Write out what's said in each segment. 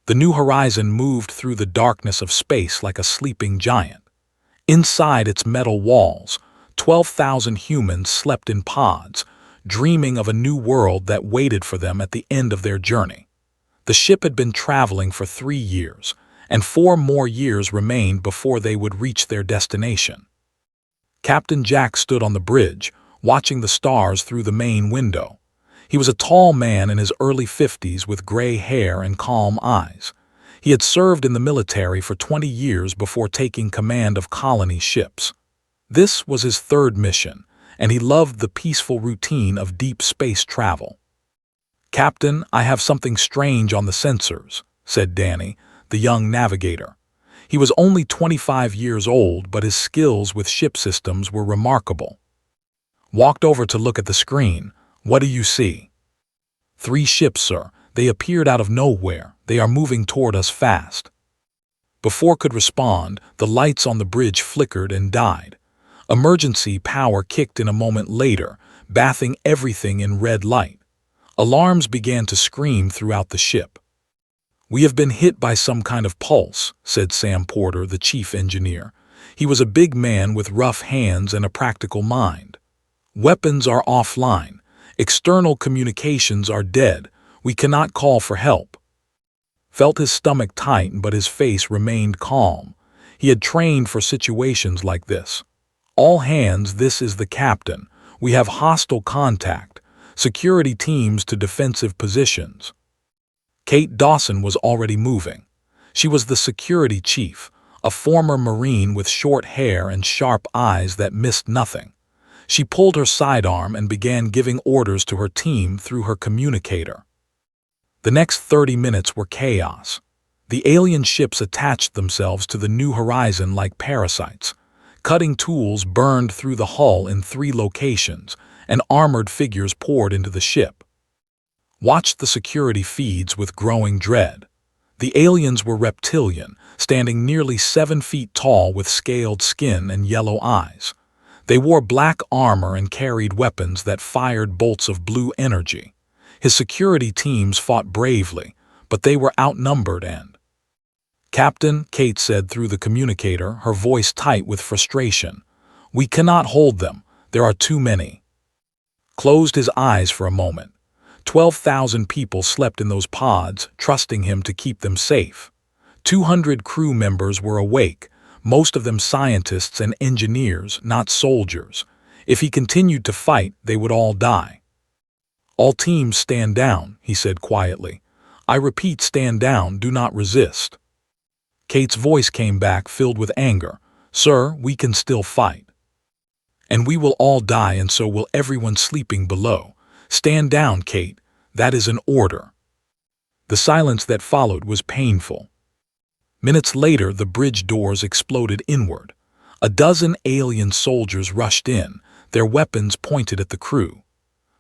The New Horizon moved through the darkness of space like a sleeping giant. Inside its metal walls, 12,000 humans slept in pods, dreaming of a new world that waited for them at the end of their journey. The ship had been traveling for 3 years, and 4 more years remained before they would reach their destination. Captain Jack stood on the bridge, watching the stars through the main window. He was a tall man in his early 50s with gray hair and calm eyes. He had served in the military for 20 years before taking command of colony ships. This was his 3rd mission, and he loved the peaceful routine of deep space travel. "Captain, I have something strange on the sensors," said Danny, the young navigator. He was only 25 years old, but his skills with ship systems were remarkable. Walked over to look at the screen. "What do you see?" "3 ships, sir. They appeared out of nowhere. They are moving toward us fast." Before could respond, the lights on the bridge flickered and died. Emergency power kicked in a moment later, bathing everything in red light. Alarms began to scream throughout the ship. "We have been hit by some kind of pulse," said Sam Porter, the chief engineer. He was a big man with rough hands and a practical mind. "Weapons are offline. External communications are dead. We cannot call for help." Felt his stomach tighten, but his face remained calm. He had trained for situations like this. "All hands, this is the captain. We have hostile contact. Security teams to defensive positions." Kate Dawson was already moving. She was the security chief, a former Marine with short hair and sharp eyes that missed nothing. She pulled her sidearm and began giving orders to her team through her communicator. The next 30 minutes were chaos. The alien ships attached themselves to the New Horizon like parasites. Cutting tools burned through the hull in 3 locations, and armored figures poured into the ship. Watched the security feeds with growing dread. The aliens were reptilian, standing nearly 7 feet tall with scaled skin and yellow eyes. They wore black armor and carried weapons that fired bolts of blue energy. His security teams fought bravely, but they were outnumbered and... "Captain," Kate said through the communicator, her voice tight with frustration, "we cannot hold them. There are too many." Closed his eyes for a moment. 12,000 people slept in those pods, trusting him to keep them safe. 200 crew members were awake, most of them scientists and engineers, not soldiers. If he continued to fight, they would all die. "All teams stand down," he said quietly. "I repeat, stand down, do not resist." Kate's voice came back, filled with anger. "Sir, we can still fight. And we will all die, and so will everyone sleeping below. Stand down, Kate. That is an order." The silence that followed was painful. Minutes later, the bridge doors exploded inward. A dozen alien soldiers rushed in, their weapons pointed at the crew.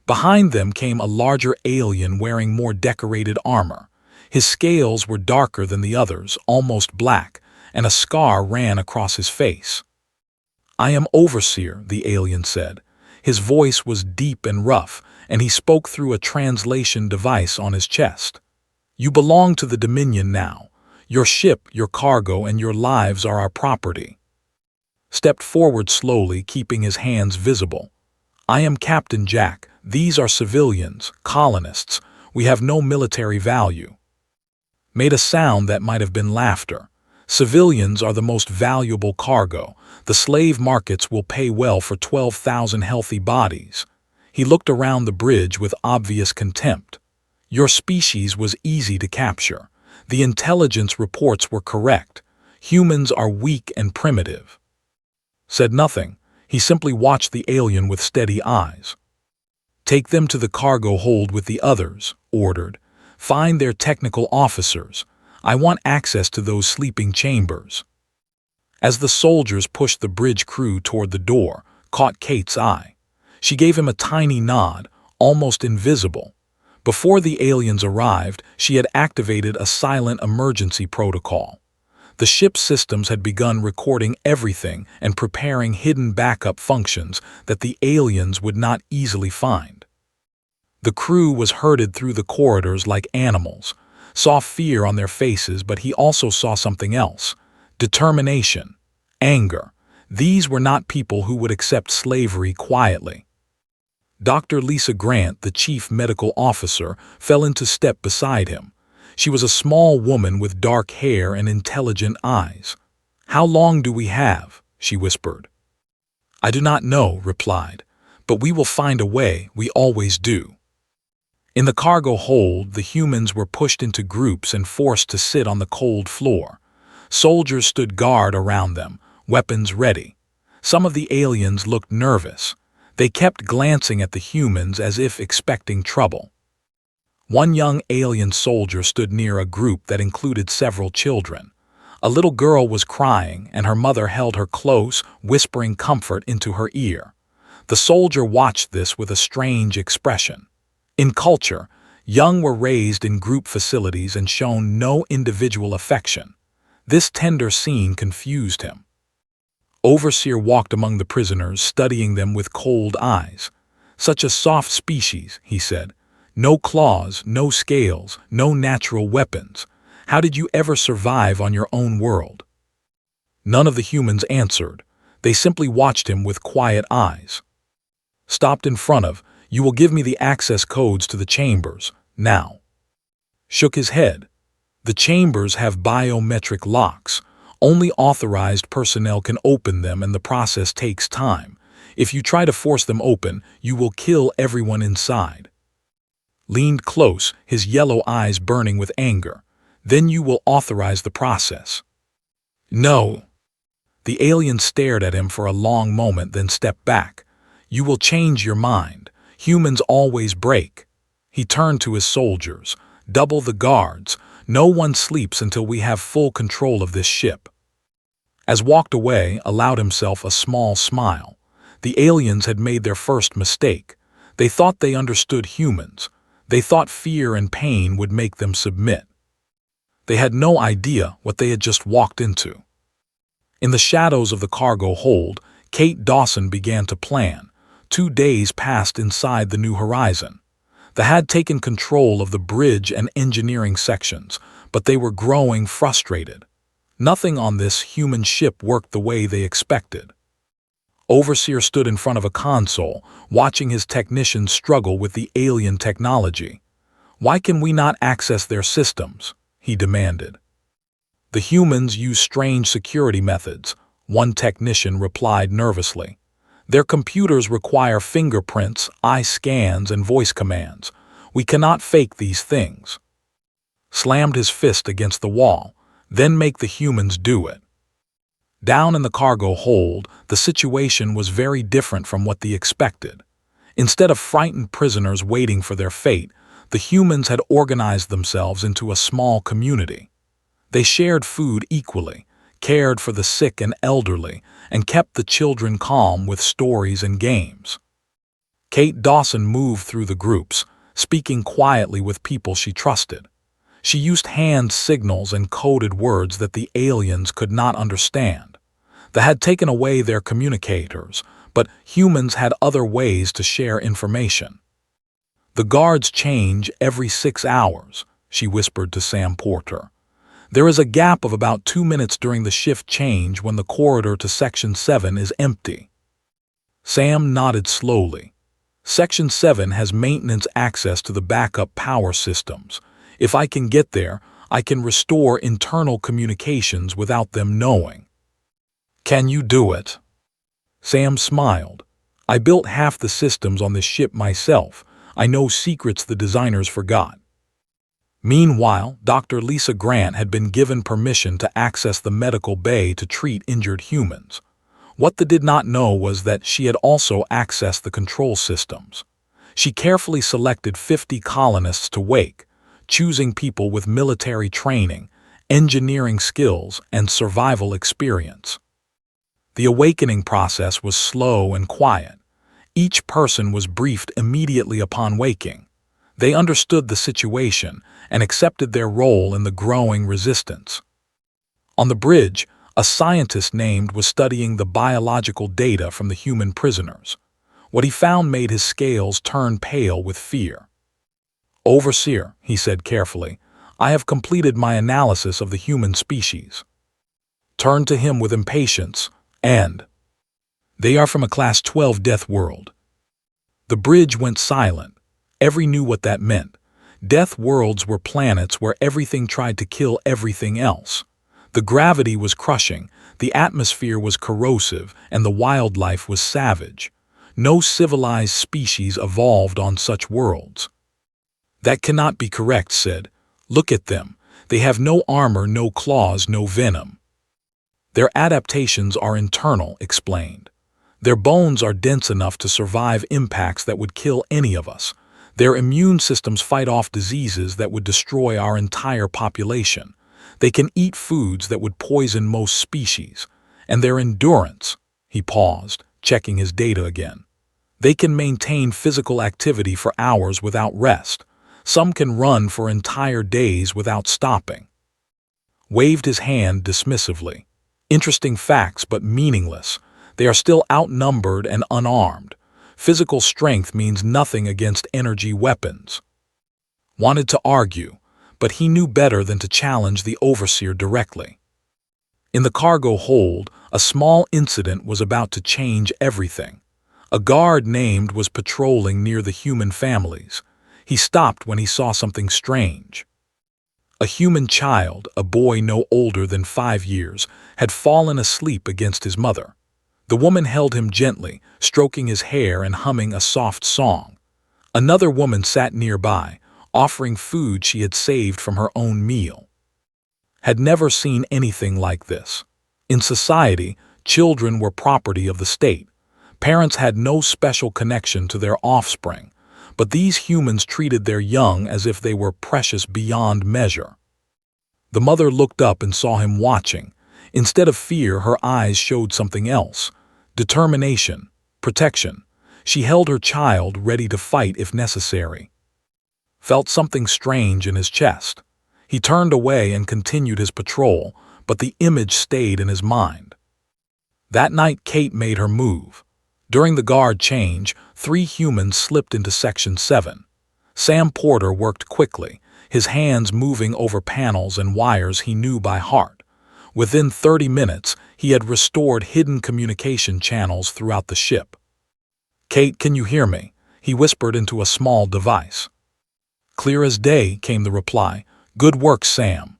Behind them came a larger alien wearing more decorated armor. His scales were darker than the others, almost black, and a scar ran across his face. "I am Overseer," the alien said. His voice was deep and rough, and he spoke through a translation device on his chest. "You belong to the Dominion now. Your ship, your cargo, and your lives are our property." Stepped forward slowly, keeping his hands visible. "I am Captain Jack. These are civilians, colonists. We have no military value." Made a sound that might have been laughter. "Civilians are the most valuable cargo. The slave markets will pay well for 12,000 healthy bodies." He looked around the bridge with obvious contempt. "Your species was easy to capture. The intelligence reports were correct. Humans are weak and primitive." Said nothing. He simply watched the alien with steady eyes. "Take them to the cargo hold with the others," ordered. "Find their technical officers. I want access to those sleeping chambers." As the soldiers pushed the bridge crew toward the door, caught Kate's eye. She gave him a tiny nod, almost invisible. Before the aliens arrived, she had activated a silent emergency protocol. The ship's systems had begun recording everything and preparing hidden backup functions that the aliens would not easily find. The crew was herded through the corridors like animals. saw fear on their faces, but he also saw something else: determination, anger. These were not people who would accept slavery quietly. Dr. Lisa Grant, the chief medical officer, fell into step beside him. She was a small woman with dark hair and intelligent eyes. "How long do we have?" she whispered. "I do not know," replied, "but we will find a way, we always do." In the cargo hold, the humans were pushed into groups and forced to sit on the cold floor. Soldiers stood guard around them, weapons ready. Some of the aliens looked nervous. They kept glancing at the humans as if expecting trouble. One young alien soldier stood near a group that included several children. A little girl was crying, and her mother held her close, whispering comfort into her ear. The soldier watched this with a strange expression. In culture, young were raised in group facilities and shown no individual affection. This tender scene confused him. Overseer walked among the prisoners, studying them with cold eyes. "Such a soft species," he said. "No claws, no scales, no natural weapons. How did you ever survive on your own world?" None of the humans answered. They simply watched him with quiet eyes. Stopped in front of, "You will give me the access codes to the chambers, now." Shook his head. "The chambers have biometric locks. Only authorized personnel can open them, and the process takes time. If you try to force them open, you will kill everyone inside." Leaned close, his yellow eyes burning with anger. "Then you will authorize the process." "No." The alien stared at him for a long moment, then stepped back. "You will change your mind. Humans always break." He turned to his soldiers. "Double the guards. No one sleeps until we have full control of this ship." As walked away, allowed himself a small smile. The aliens had made their first mistake. They thought they understood humans. They thought fear and pain would make them submit. They had no idea what they had just walked into. In the shadows of the cargo hold, Kate Dawson began to plan. 2 days passed inside the New Horizon. They had taken control of the bridge and engineering sections, but they were growing frustrated. Nothing on this human ship worked the way they expected. Overseer stood in front of a console, watching his technicians struggle with the alien technology. "Why can we not access their systems?" he demanded. "The humans use strange security methods," one technician replied nervously. "Their computers require fingerprints, eye scans, and voice commands. We cannot fake these things." Slammed his fist against the wall. "Then make the humans do it." Down in the cargo hold, the situation was very different from what they expected. Instead of frightened prisoners waiting for their fate, the humans had organized themselves into a small community. They shared food equally, cared for the sick and elderly, and kept the children calm with stories and games. Kate Dawson moved through the groups, speaking quietly with people she trusted. She used hand signals and coded words that the aliens could not understand. They had taken away their communicators, but humans had other ways to share information. "The guards change every 6 hours, she whispered to Sam Porter. "There is a gap of about 2 minutes during the shift change when the corridor to Section 7 is empty." Sam nodded slowly. "Section 7 has maintenance access to the backup power systems. If I can get there, I can restore internal communications without them knowing." "Can you do it?" Sam smiled. "I built half the systems on this ship myself. I know secrets the designers forgot." Meanwhile, Dr. Lisa Grant had been given permission to access the medical bay to treat injured humans. What they did not know was that she had also accessed the control systems. She carefully selected 50 colonists to wake, choosing people with military training, engineering skills, and survival experience. The awakening process was slow and quiet. Each person was briefed immediately upon waking. They understood the situation and accepted their role in the growing resistance. On the bridge, a scientist named was studying the biological data from the human prisoners. What he found made his scales turn pale with fear. "Overseer," he said carefully, I have completed my analysis of the human species." Turned to him with impatience, and they are from a Class 12 death world. The bridge went silent. Everyone knew what that meant. Death worlds were planets where everything tried to kill everything else. The gravity was crushing, the atmosphere was corrosive, and the wildlife was savage. No civilized species evolved on such worlds. "That cannot be correct," said. "Look at them. They have no armor, no claws, no venom." "Their adaptations are internal," explained. "Their bones are dense enough to survive impacts that would kill any of us. Their immune systems fight off diseases that would destroy our entire population. They can eat foods that would poison most species. And their endurance," he paused, checking his data again. "They can maintain physical activity for hours without rest. Some can run for entire days without stopping." Waved his hand dismissively. "Interesting facts, but meaningless. They are still outnumbered and unarmed. Physical strength means nothing against energy weapons." Wanted to argue, but he knew better than to challenge the overseer directly. In the cargo hold, a small incident was about to change everything. A guard named was patrolling near the human families. He stopped when he saw something strange. A human child, a boy no older than 5 years, had fallen asleep against his mother. The woman held him gently, stroking his hair and humming a soft song. Another woman sat nearby, offering food she had saved from her own meal. Had never seen anything like this. In society, children were property of the state. Parents had no special connection to their offspring, but these humans treated their young as if they were precious beyond measure. The mother looked up and saw him watching. Instead of fear, her eyes showed something else: determination, protection. She held her child, ready to fight if necessary. Felt something strange in his chest. He turned away and continued his patrol, but the image stayed in his mind. That night, Kate made her move. During the guard change, 3 humans slipped into Section 7. Sam Porter worked quickly, his hands moving over panels and wires he knew by heart. Within 30 minutes, he had restored hidden communication channels throughout the ship. "Kate, can you hear me?" he whispered into a small device. "Clear as day," came the reply. "Good work, Sam."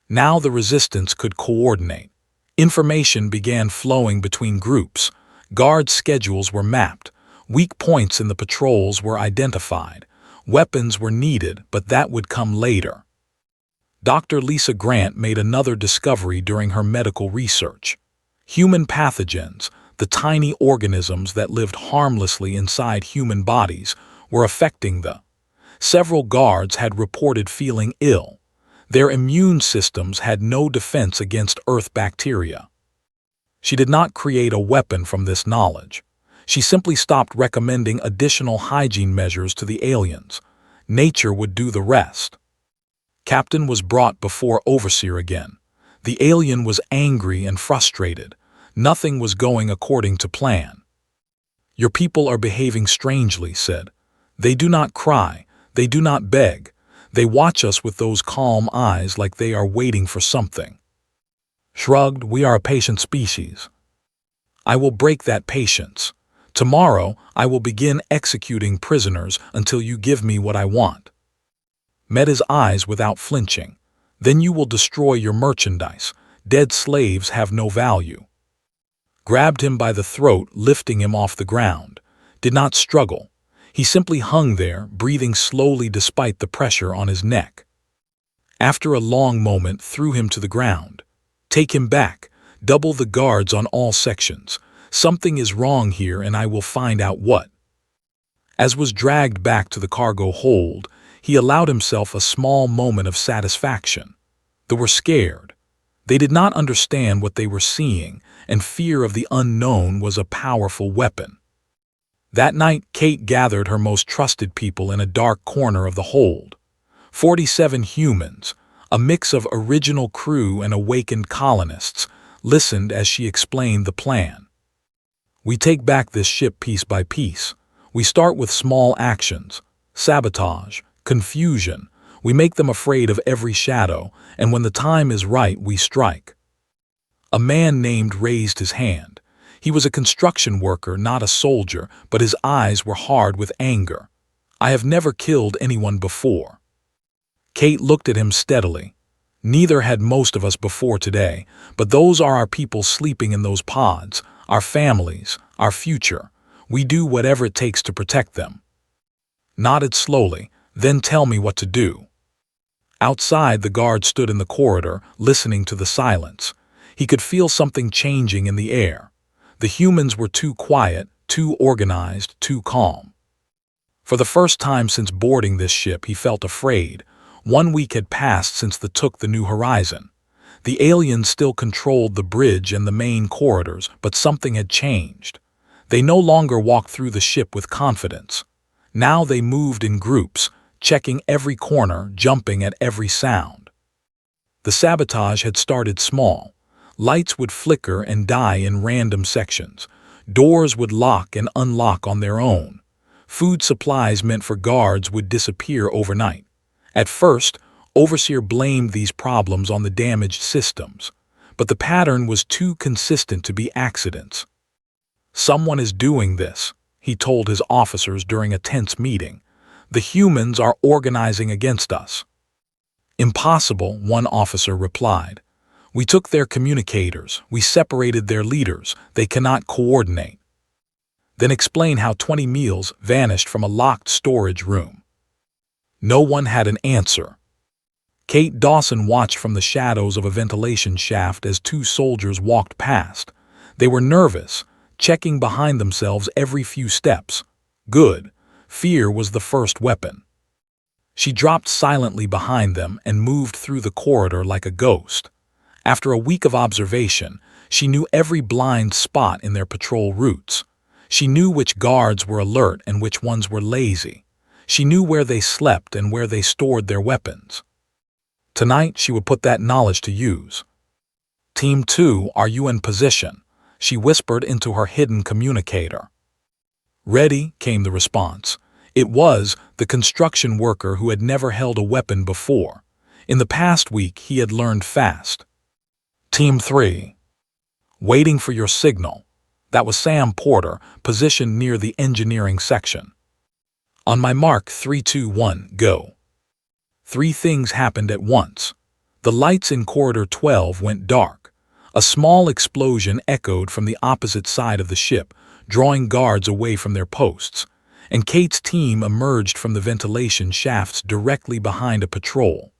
Now the resistance could coordinate. Information began flowing between groups. Guard schedules were mapped. Weak points in the patrols were identified. Weapons were needed, but that would come later. Dr. Lisa Grant made another discovery during her medical research. Human pathogens, the tiny organisms that lived harmlessly inside human bodies, were affecting the. Several guards had reported feeling ill. Their immune systems had no defense against Earth bacteria. She did not create a weapon from this knowledge. She simply stopped recommending additional hygiene measures to the aliens. Nature would do the rest. Captain was brought before Overseer again. The alien was angry and frustrated. Nothing was going according to plan. "Your people are behaving strangely," said. "They do not cry. They do not beg. They watch us with those calm eyes like they are waiting for something." Shrugged, "We are a patient species." "I will break that patience. Tomorrow, I will begin executing prisoners until you give me what I want." Met his eyes without flinching. "Then you will destroy your merchandise. Dead slaves have no value." Grabbed him by the throat, lifting him off the ground. Did not struggle. He simply hung there, breathing slowly despite the pressure on his neck. After a long moment, threw him to the ground. "Take him back. Double the guards on all sections. Something is wrong here and I will find out what." As was dragged back to the cargo hold, he allowed himself a small moment of satisfaction. They were scared. They did not understand what they were seeing, and fear of the unknown was a powerful weapon. That night, Kate gathered her most trusted people in a dark corner of the hold. 47 humans, a mix of original crew and awakened colonists, listened as she explained the plan. "We take back this ship piece by piece. We start with small actions: sabotage, confusion. We make them afraid of every shadow, and when the time is right, we strike." A man named raised his hand. He was a construction worker, not a soldier, but his eyes were hard with anger. "I have never killed anyone before." Kate looked at him steadily. "Neither had most of us before today, but those are our people sleeping in those pods, our families, our future. We do whatever it takes to protect them." Nodded slowly. "Then tell me what to do." Outside, the guard stood in the corridor, listening to the silence. He could feel something changing in the air. The humans were too quiet, too organized, too calm. For the first time since boarding this ship, he felt afraid. 1 week had passed since they took the new horizon. The aliens still controlled the bridge and the main corridors, but something had changed. They no longer walked through the ship with confidence. Now they moved in groups, checking every corner, jumping at every sound. The sabotage had started small. Lights would flicker and die in random sections. Doors would lock and unlock on their own. Food supplies meant for guards would disappear overnight. At first, Overseer blamed these problems on the damaged systems, but the pattern was too consistent to be accidents. "Someone is doing this," he told his officers during a tense meeting. "The humans are organizing against us." "Impossible," one officer replied. "We took their communicators, we separated their leaders, they cannot coordinate." "Then explain how 20 meals vanished from a locked storage room." No one had an answer. Kate Dawson watched from the shadows of a ventilation shaft as 2 soldiers walked past. They were nervous, checking behind themselves every few steps. Good. Fear was the first weapon. She dropped silently behind them and moved through the corridor like a ghost. After a week of observation, she knew every blind spot in their patrol routes. She knew which guards were alert and which ones were lazy. She knew where they slept and where they stored their weapons. Tonight, she would put that knowledge to use. "Team 2, are you in position?" she whispered into her hidden communicator. "Ready," came the response. It was the construction worker who had never held a weapon before. In the past week, he had learned fast. "Team 3. Waiting for your signal." That was Sam Porter, positioned near the engineering section. "On my mark, 3, 2, 1, go." 3 things happened at once. The lights in Corridor 12 went dark. A small explosion echoed from the opposite side of the ship, drawing guards away from their posts, and Kate's team emerged from the ventilation shafts directly behind a patrol.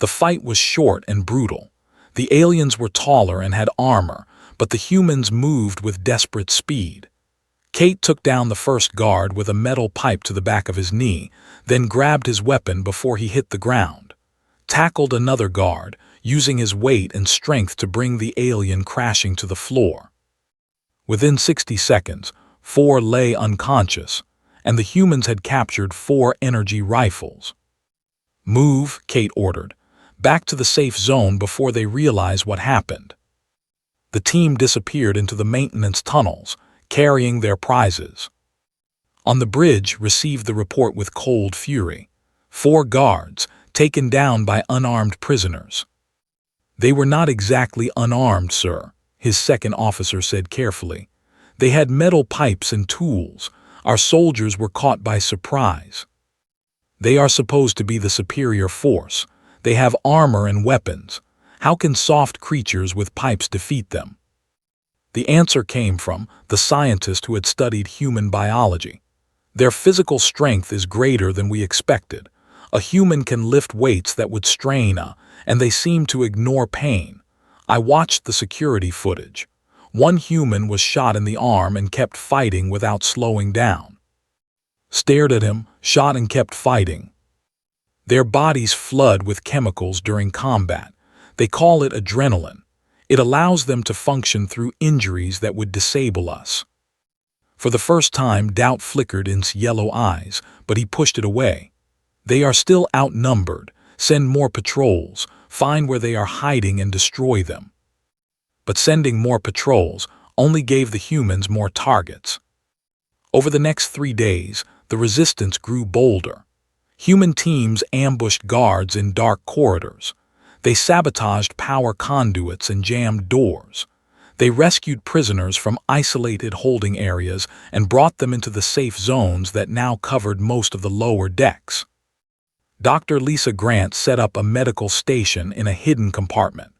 The fight was short and brutal. The aliens were taller and had armor, but the humans moved with desperate speed. Kate took down the first guard with a metal pipe to the back of his knee, then grabbed his weapon before he hit the ground. Tackled another guard, using his weight and strength to bring the alien crashing to the floor. Within 60 seconds, 4 lay unconscious, and the humans had captured 4 energy rifles. "Move," Kate ordered. "Back to the safe zone before they realize what happened." The team disappeared into the maintenance tunnels, carrying their prizes. On the bridge, received the report with cold fury. 4 guards, taken down by unarmed prisoners. "They were not exactly unarmed, sir," his second officer said carefully. "They had metal pipes and tools. Our soldiers were caught by surprise. They are supposed to be the superior force. They have armor and weapons. How can soft creatures with pipes defeat them?" The answer came from the scientist who had studied human biology. "Their physical strength is greater than we expected. A human can lift weights that would strain and they seem to ignore pain. I watched the security footage. One human was shot in the arm and kept fighting without slowing down. Stared at him, shot and kept fighting. Their bodies flood with chemicals during combat. They call it adrenaline. It allows them to function through injuries that would disable us." For the first time, doubt flickered in his yellow eyes, but he pushed it away. "They are still outnumbered. Send more patrols, find where they are hiding and destroy them." But sending more patrols only gave the humans more targets. Over the next 3 days, the resistance grew bolder. Human teams ambushed guards in dark corridors. They sabotaged power conduits and jammed doors. They rescued prisoners from isolated holding areas and brought them into the safe zones that now covered most of the lower decks. Dr. Lisa Grant set up a medical station in a hidden compartment.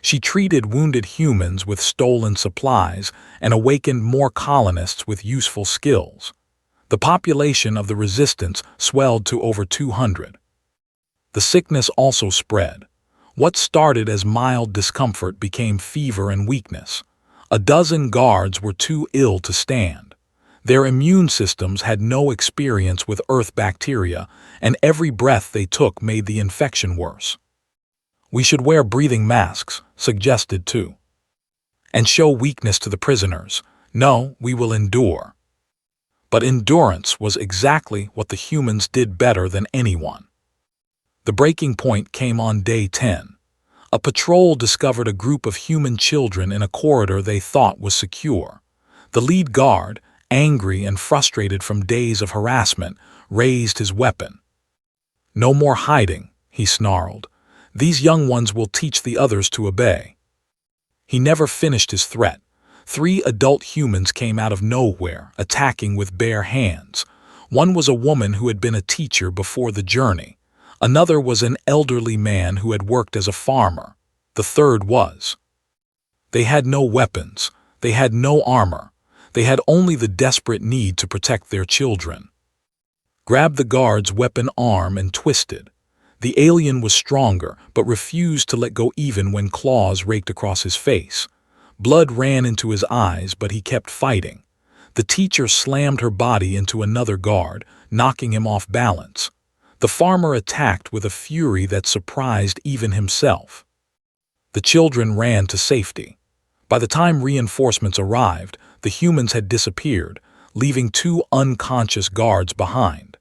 She treated wounded humans with stolen supplies and awakened more colonists with useful skills. The population of the resistance swelled to over 200. The sickness also spread. What started as mild discomfort became fever and weakness. A dozen guards were too ill to stand. Their immune systems had no experience with Earth bacteria, and every breath they took made the infection worse. "We should wear breathing masks," suggested two. "And show weakness to the prisoners. No, we will endure." But endurance was exactly what the humans did better than anyone. The breaking point came on day 10. A patrol discovered a group of human children in a corridor they thought was secure. The lead guard, angry and frustrated from days of harassment, raised his weapon. "No more hiding," he snarled. "These young ones will teach the others to obey." He never finished his threat. 3 adult humans came out of nowhere, attacking with bare hands. One was a woman who had been a teacher before the journey. Another was an elderly man who had worked as a farmer. The third was. They had no weapons. They had no armor. They had only the desperate need to protect their children. Grabbed the guard's weapon arm and twisted. The alien was stronger, but refused to let go even when claws raked across his face. Blood ran into his eyes, but he kept fighting. The teacher slammed her body into another guard, knocking him off balance. The farmer attacked with a fury that surprised even himself. The children ran to safety. By the time reinforcements arrived, the humans had disappeared, leaving 2 unconscious guards behind.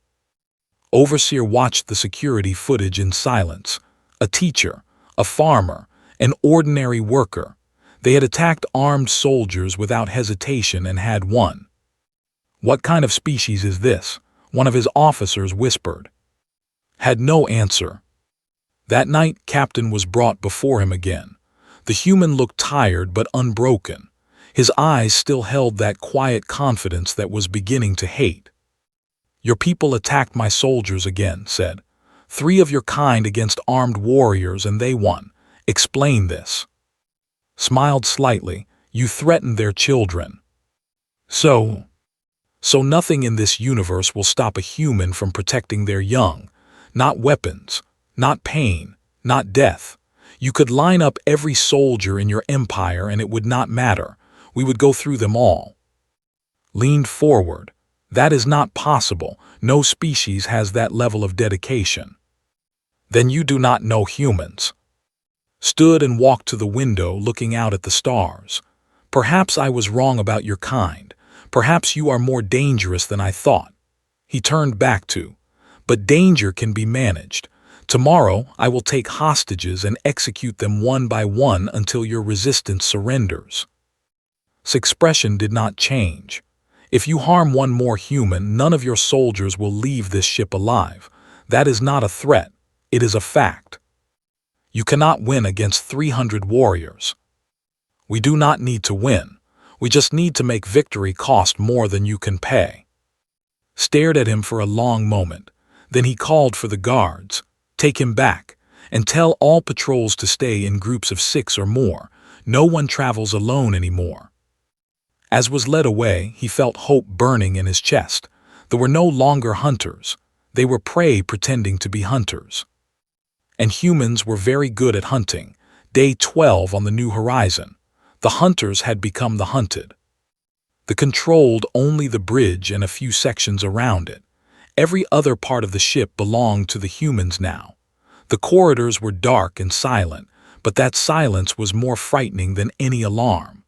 Overseer watched the security footage in silence. A teacher, a farmer, an ordinary worker. They had attacked armed soldiers without hesitation and had won. "What kind of species is this?" one of his officers whispered. Had no answer. That night, Captain was brought before him again. The human looked tired but unbroken. His eyes still held that quiet confidence that was beginning to hate. "Your people attacked my soldiers again," said. 3 of your kind against armed warriors and they won. Explain this." Smiled slightly. "You threatened their children. So nothing in this universe will stop a human from protecting their young. Not weapons, not pain, not death. You could line up every soldier in your empire and it would not matter. We would go through them all." Leaned forward. "That is not possible. No species has that level of dedication." "Then you do not know humans." Stood and walked to the window, looking out at the stars. "Perhaps I was wrong about your kind. Perhaps you are more dangerous than I thought." He turned back to, "But danger can be managed. Tomorrow I will take hostages and execute them one by one until your resistance surrenders." His expression did not change. "If you harm one more human, none of your soldiers will leave this ship alive. That is not a threat. It is a fact. You cannot win against 300 warriors. We do not need to win. We just need to make victory cost more than you can pay." Stared at him for a long moment. Then he called for the guards. "Take him back, and tell all patrols to stay in groups of 6 or more. No one travels alone anymore." As was led away, he felt hope burning in his chest. There were no longer hunters. They were prey pretending to be hunters. And humans were very good at hunting. Day 12 on the new horizon. The hunters had become the hunted. They controlled only the bridge and a few sections around it. Every other part of the ship belonged to the humans now. The corridors were dark and silent, but that silence was more frightening than any alarm.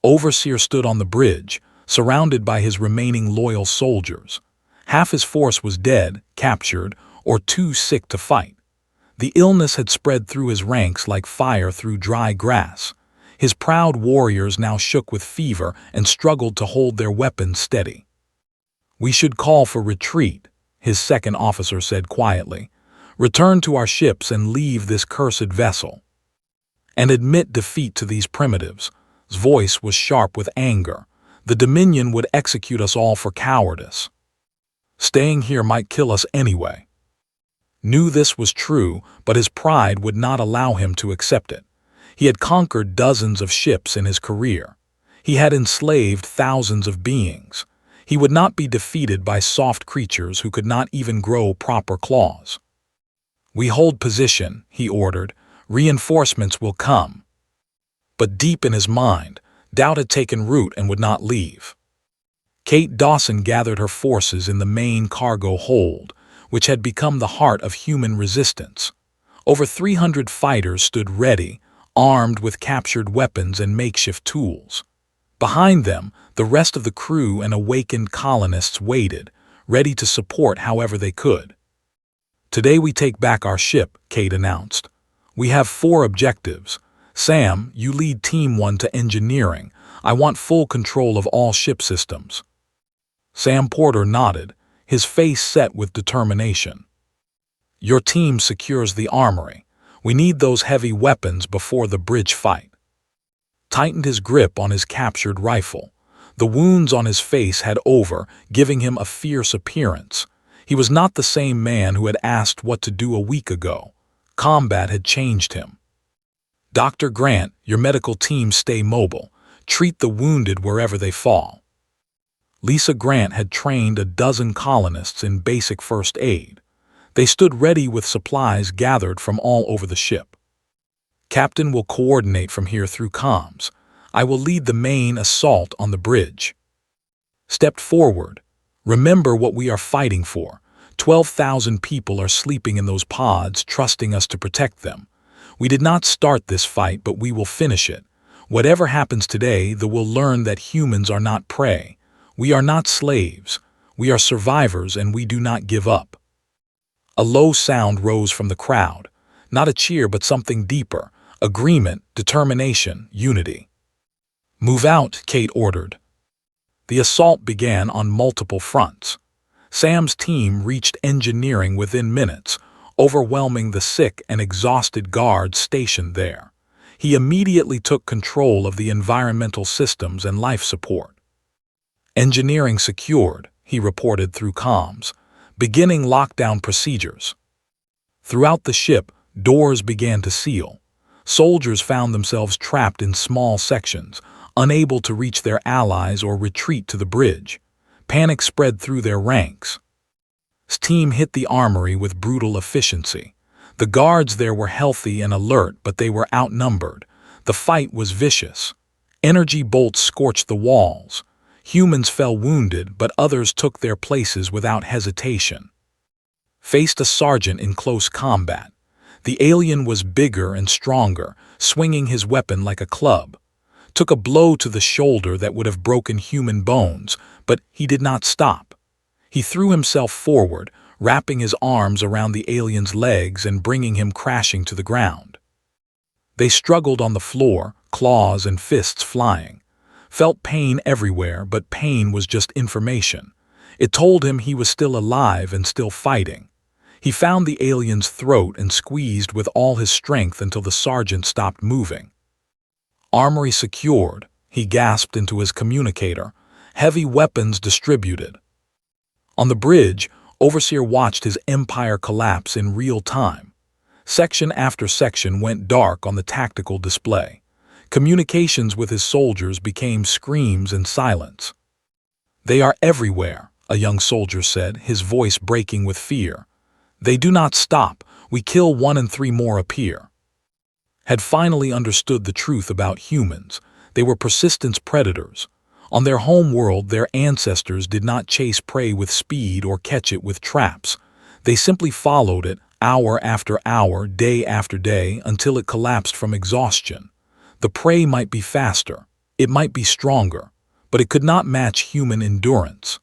Overseer stood on the bridge, surrounded by his remaining loyal soldiers. Half his force was dead, captured, or too sick to fight. The illness had spread through his ranks like fire through dry grass. His proud warriors now shook with fever and struggled to hold their weapons steady. "We should call for retreat," his second officer said quietly. "Return to our ships and leave this cursed vessel. And admit defeat to these primitives." His voice was sharp with anger. "The Dominion would execute us all for cowardice. Staying here might kill us anyway." Knew this was true, but his pride would not allow him to accept it. He had conquered dozens of ships in his career. He had enslaved thousands of beings. He would not be defeated by soft creatures who could not even grow proper claws. "We hold position," he ordered. "Reinforcements will come." But deep in his mind, doubt had taken root and would not leave. Kate Dawson gathered her forces in the main cargo hold, which had become the heart of human resistance. Over 300 fighters stood ready, armed with captured weapons and makeshift tools. Behind them, the rest of the crew and awakened colonists waited, ready to support however they could. "Today we take back our ship," Kate announced. "We have 4 objectives. Sam, you lead Team 1 to engineering. I want full control of all ship systems." Sam Porter nodded, his face set with determination. "Your team secures the armory. We need those heavy weapons before the bridge fight." Tightened his grip on his captured rifle. The wounds on his face had over, giving him a fierce appearance. He was not the same man who had asked what to do a week ago. Combat had changed him. "Dr. Grant, your medical team stay mobile. Treat the wounded wherever they fall." Lisa Grant had trained a dozen colonists in basic first aid. They stood ready with supplies gathered from all over the ship. "Captain will coordinate from here through comms. I will lead the main assault on the bridge." Stepped forward. "Remember what we are fighting for. 12,000 people are sleeping in those pods, trusting us to protect them. We did not start this fight, but we will finish it. Whatever happens today, they will learn that humans are not prey. We are not slaves. We are survivors, and we do not give up." A low sound rose from the crowd. Not a cheer, but something deeper. Agreement, determination, unity. "Move out," Kate ordered. The assault began on multiple fronts. Sam's team reached engineering within minutes, overwhelming the sick and exhausted guards stationed there. He immediately took control of the environmental systems and life support. "Engineering secured," he reported through comms, "beginning lockdown procedures." Throughout the ship, doors began to seal. Soldiers found themselves trapped in small sections, unable to reach their allies or retreat to the bridge. Panic spread through their ranks. His team hit the armory with brutal efficiency. The guards there were healthy and alert, but they were outnumbered. The fight was vicious. Energy bolts scorched the walls. Humans fell wounded, but others took their places without hesitation. Faced a sergeant in close combat. The alien was bigger and stronger, swinging his weapon like a club. Took a blow to the shoulder that would have broken human bones, but he did not stop. He threw himself forward, wrapping his arms around the alien's legs and bringing him crashing to the ground. They struggled on the floor, claws and fists flying. Felt pain everywhere, but pain was just information. It told him he was still alive and still fighting. He found the alien's throat and squeezed with all his strength until the sergeant stopped moving. "Armory secured," he gasped into his communicator. "Heavy weapons distributed." On the bridge, Overseer watched his empire collapse in real time. Section after section went dark on the tactical display. Communications with his soldiers became screams and silence. "They are everywhere," a young soldier said, his voice breaking with fear. "They do not stop. We kill 1 and 3 more appear." Had finally understood the truth about humans. They were persistence predators. On their home world, their ancestors did not chase prey with speed or catch it with traps. They simply followed it, hour after hour, day after day, until it collapsed from exhaustion. The prey might be faster, it might be stronger, but it could not match human endurance.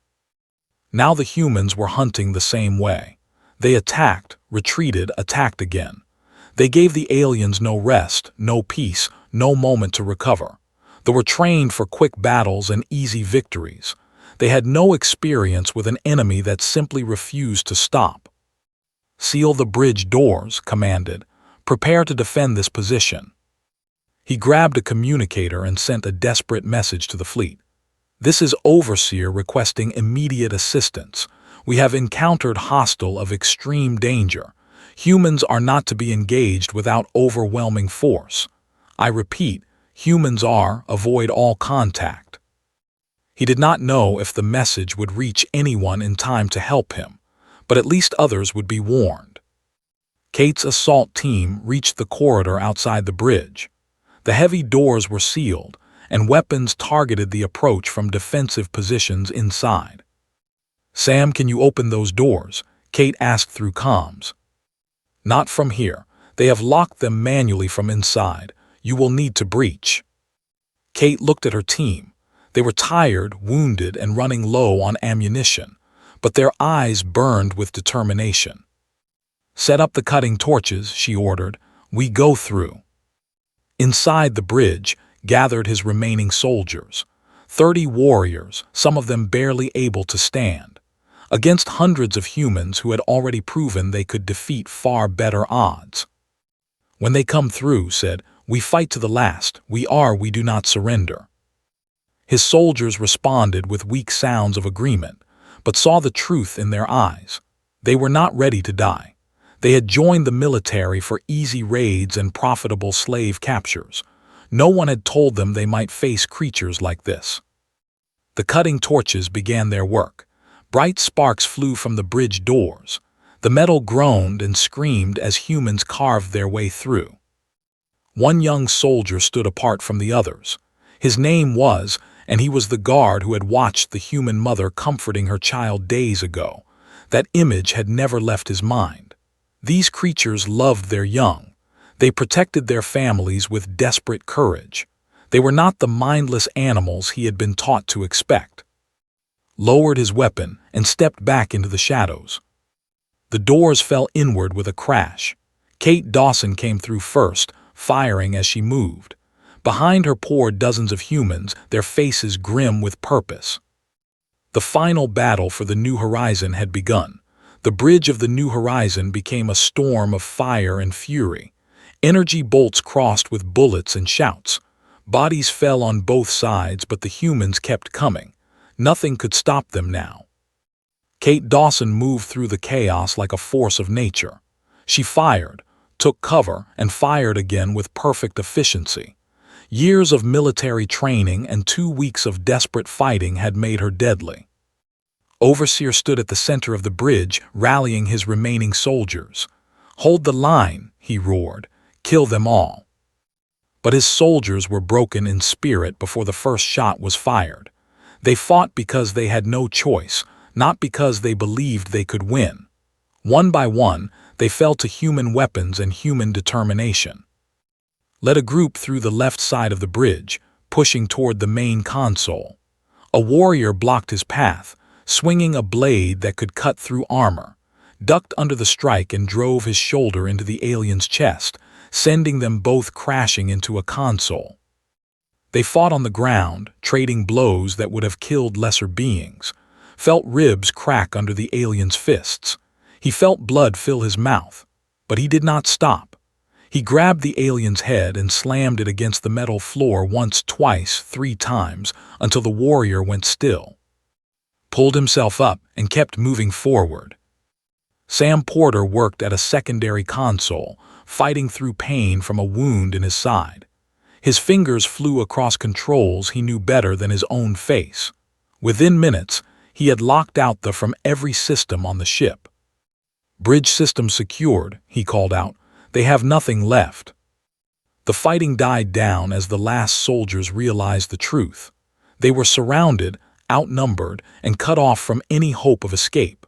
Now the humans were hunting the same way. They attacked, retreated, attacked again. They gave the aliens no rest, no peace, no moment to recover. They were trained for quick battles and easy victories. They had no experience with an enemy that simply refused to stop. "Seal the bridge doors," commanded. "Prepare to defend this position." He grabbed a communicator and sent a desperate message to the fleet. "This is Overseer requesting immediate assistance. We have encountered hostile of extreme danger. Humans are not to be engaged without overwhelming force. I repeat, humans are, avoid all contact." He did not know if the message would reach anyone in time to help him, but at least others would be warned. Kate's assault team reached the corridor outside the bridge. The heavy doors were sealed, and weapons targeted the approach from defensive positions inside. "Sam, can you open those doors?" Kate asked through comms. "Not from here. They have locked them manually from inside. You will need to breach." Kate looked at her team. They were tired, wounded, and running low on ammunition, but their eyes burned with determination. "Set up the cutting torches," she ordered. "We go through." Inside the bridge gathered his remaining soldiers, 30 warriors, some of them barely able to stand, against hundreds of humans who had already proven they could defeat far better odds. "When they come through," said, "we fight to the last. We do not surrender." His soldiers responded with weak sounds of agreement, but saw the truth in their eyes. They were not ready to die. They had joined the military for easy raids and profitable slave captures. No one had told them they might face creatures like this. The cutting torches began their work. Bright sparks flew from the bridge doors. The metal groaned and screamed as humans carved their way through. One young soldier stood apart from the others. His name was, and he was the guard who had watched the human mother comforting her child days ago. That image had never left his mind. These creatures loved their young. They protected their families with desperate courage. They were not the mindless animals he had been taught to expect. Lowered his weapon and stepped back into the shadows. The doors fell inward with a crash. Kate Dawson came through first, firing as she moved. Behind her poured dozens of humans, their faces grim with purpose. The final battle for the New Horizon had begun. The bridge of the New Horizon became a storm of fire and fury. Energy bolts crossed with bullets and shouts. Bodies fell on both sides, but the humans kept coming. Nothing could stop them now. Kate Dawson moved through the chaos like a force of nature. She fired, took cover, and fired again with perfect efficiency. Years of military training and 2 weeks of desperate fighting had made her deadly. Overseer stood at the center of the bridge, rallying his remaining soldiers. "Hold the line," he roared. "Kill them all." But his soldiers were broken in spirit before the first shot was fired. They fought because they had no choice, not because they believed they could win. One by one, they fell to human weapons and human determination. Led a group through the left side of the bridge, pushing toward the main console. A warrior blocked his path, swinging a blade that could cut through armor, ducked under the strike and drove his shoulder into the alien's chest, sending them both crashing into a console. They fought on the ground, trading blows that would have killed lesser beings, felt ribs crack under the alien's fists. He felt blood fill his mouth, but he did not stop. He grabbed the alien's head and slammed it against the metal floor once, twice, 3 times, until the warrior went still. Pulled himself up and kept moving forward. Sam Porter worked at a secondary console, fighting through pain from a wound in his side. His fingers flew across controls he knew better than his own face. Within minutes, he had locked out from every system on the ship. "Bridge system secured," he called out. "They have nothing left." The fighting died down as the last soldiers realized the truth. They were surrounded, outnumbered, and cut off from any hope of escape.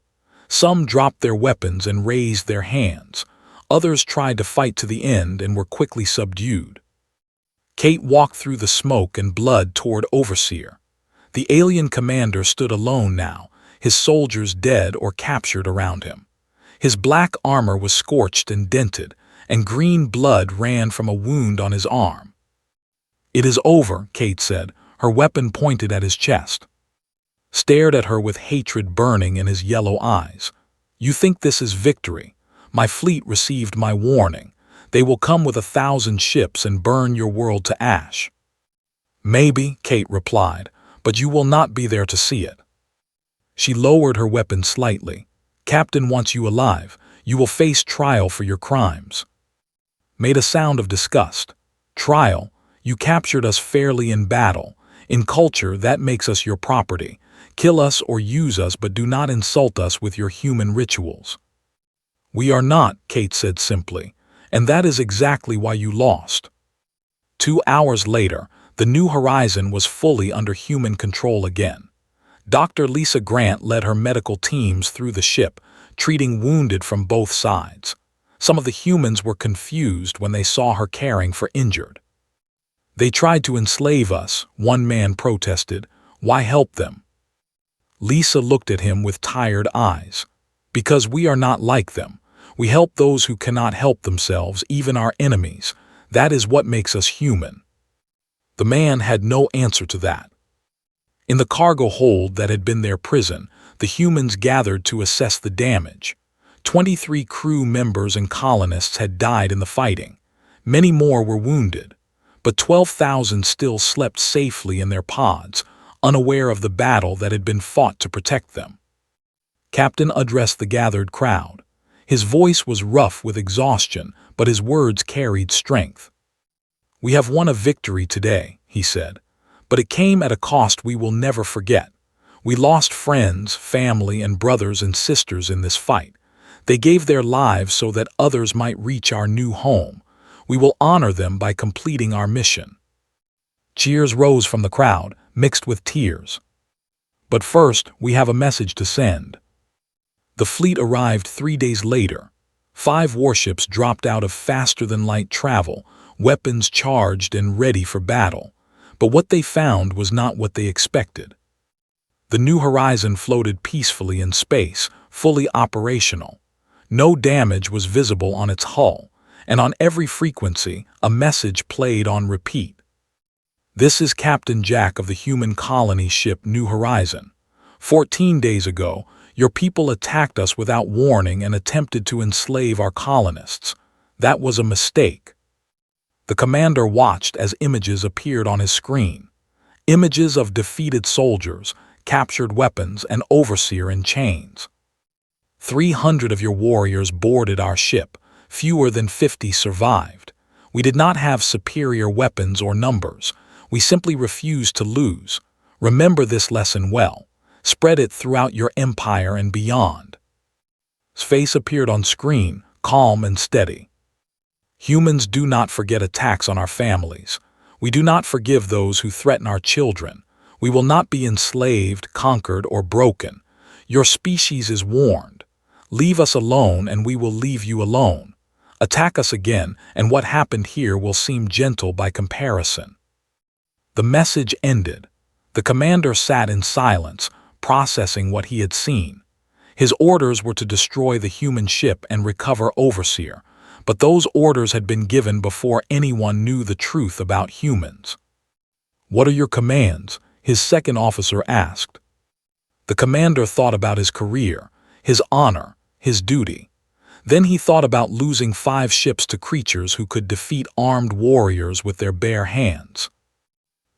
Some dropped their weapons and raised their hands. Others tried to fight to the end and were quickly subdued. Kate walked through the smoke and blood toward Overseer. The alien commander stood alone now, his soldiers dead or captured around him. His black armor was scorched and dented, and green blood ran from a wound on his arm. "It is over," Kate said, her weapon pointed at his chest. stared at her with hatred burning in his yellow eyes. "You think this is victory? My fleet received my warning. They will come with 1,000 ships and burn your world to ash." "Maybe," Kate replied, "but you will not be there to see it." She lowered her weapon slightly. "Captain wants you alive. You will face trial for your crimes." Made a sound of disgust. "Trial? You captured us fairly in battle. In culture, that makes us your property. Kill us or use us, but do not insult us with your human rituals." "We are not," Kate said simply, "and that is exactly why you lost." 2 hours later, the New Horizon was fully under human control again. Dr. Lisa Grant led her medical teams through the ship, treating wounded from both sides. Some of the humans were confused when they saw her caring for injured. "They tried to enslave us," one man protested. "Why help them?" Lisa looked at him with tired eyes. "Because we are not like them. We help those who cannot help themselves, even our enemies. That is what makes us human." The man had no answer to that. In the cargo hold that had been their prison, the humans gathered to assess the damage. 23 crew members and colonists had died in the fighting. Many more were wounded, but 12,000 still slept safely in their pods, unaware of the battle that had been fought to protect them. Captain addressed the gathered crowd. His voice was rough with exhaustion, but his words carried strength. "We have won a victory today," he said, "but it came at a cost we will never forget. We lost friends, family, and brothers and sisters in this fight. They gave their lives so that others might reach our new home. We will honor them by completing our mission." Cheers rose from the crowd, mixed with tears. "But first, we have a message to send." The fleet arrived 3 days later. 5 warships dropped out of faster-than-light travel, weapons charged and ready for battle. But what they found was not what they expected. The New Horizon floated peacefully in space, fully operational. No damage was visible on its hull, and on every frequency, a message played on repeat. "This is Captain Jack of the human colony ship New Horizon. 14 days ago, your people attacked us without warning and attempted to enslave our colonists. That was a mistake." The commander watched as images appeared on his screen. Images of defeated soldiers, captured weapons, and overseer in chains. 300 of your warriors boarded our ship. Fewer than 50 survived. We did not have superior weapons or numbers. We simply refused to lose. Remember this lesson well. Spread it throughout your empire and beyond." His face appeared on screen, calm and steady. "Humans do not forget attacks on our families. We do not forgive those who threaten our children. We will not be enslaved, conquered, or broken. Your species is warned. Leave us alone and we will leave you alone. Attack us again, and what happened here will seem gentle by comparison." The message ended. The commander sat in silence, processing what he had seen. His orders were to destroy the human ship and recover Overseer, but those orders had been given before anyone knew the truth about humans. "What are your commands?" his second officer asked. The commander thought about his career, his honor, his duty. Then he thought about losing 5 ships to creatures who could defeat armed warriors with their bare hands.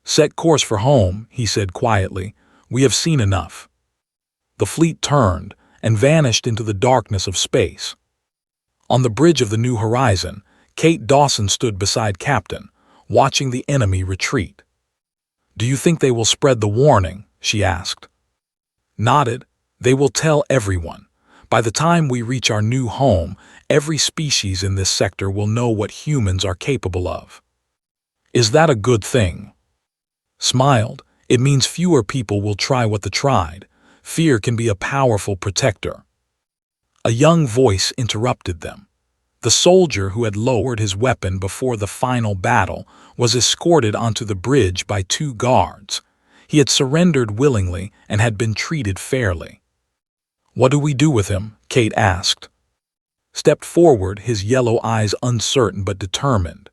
"Set course for home," he said quietly. "We have seen enough." The fleet turned and vanished into the darkness of space. On the bridge of the New Horizon, Kate Dawson stood beside Captain, watching the enemy retreat. "Do you think they will spread the warning?" she asked. Nodded. "They will tell everyone. By the time we reach our new home, every species in this sector will know what humans are capable of." "Is that a good thing?" Smiled. "It means fewer people will try what they tried. Fear can be a powerful protector." A young voice interrupted them. The soldier who had lowered his weapon before the final battle was escorted onto the bridge by 2 guards. He had surrendered willingly and had been treated fairly. "What do we do with him?" Kate asked. Stepped forward, his yellow eyes uncertain but determined.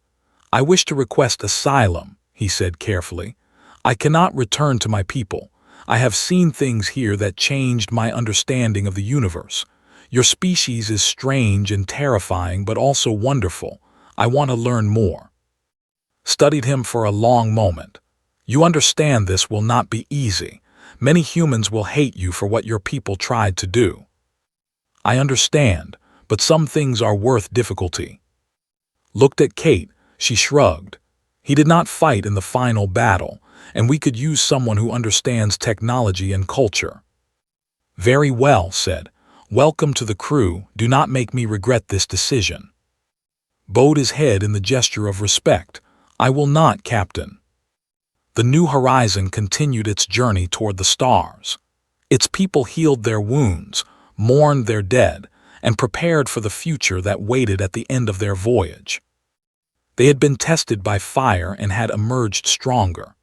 "I wish to request asylum," he said carefully. "I cannot return to my people. I have seen things here that changed my understanding of the universe. Your species is strange and terrifying, but also wonderful. I want to learn more. Studied him for a long moment. You understand this will not be easy. Many humans will hate you for what your people tried to do. I understand, but some things are worth difficulty. Looked at Kate, she shrugged. He did not fight in the final battle, and we could use someone who understands technology and culture. Very well, said. Welcome to the crew. Do not make me regret this decision. Bowed his head in the gesture of respect. I will not, Captain. The New Horizon continued its journey toward the stars. Its people healed their wounds, mourned their dead, and prepared for the future that waited at the end of their voyage. They had been tested by fire and had emerged stronger.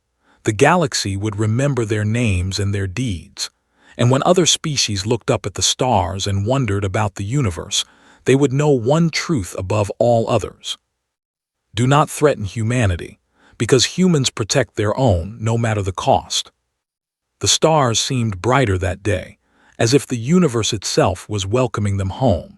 The galaxy would remember their names and their deeds, and when other species looked up at the stars and wondered about the universe, they would know one truth above all others. Do not threaten humanity, because humans protect their own no matter the cost. The stars seemed brighter that day, as if the universe itself was welcoming them home.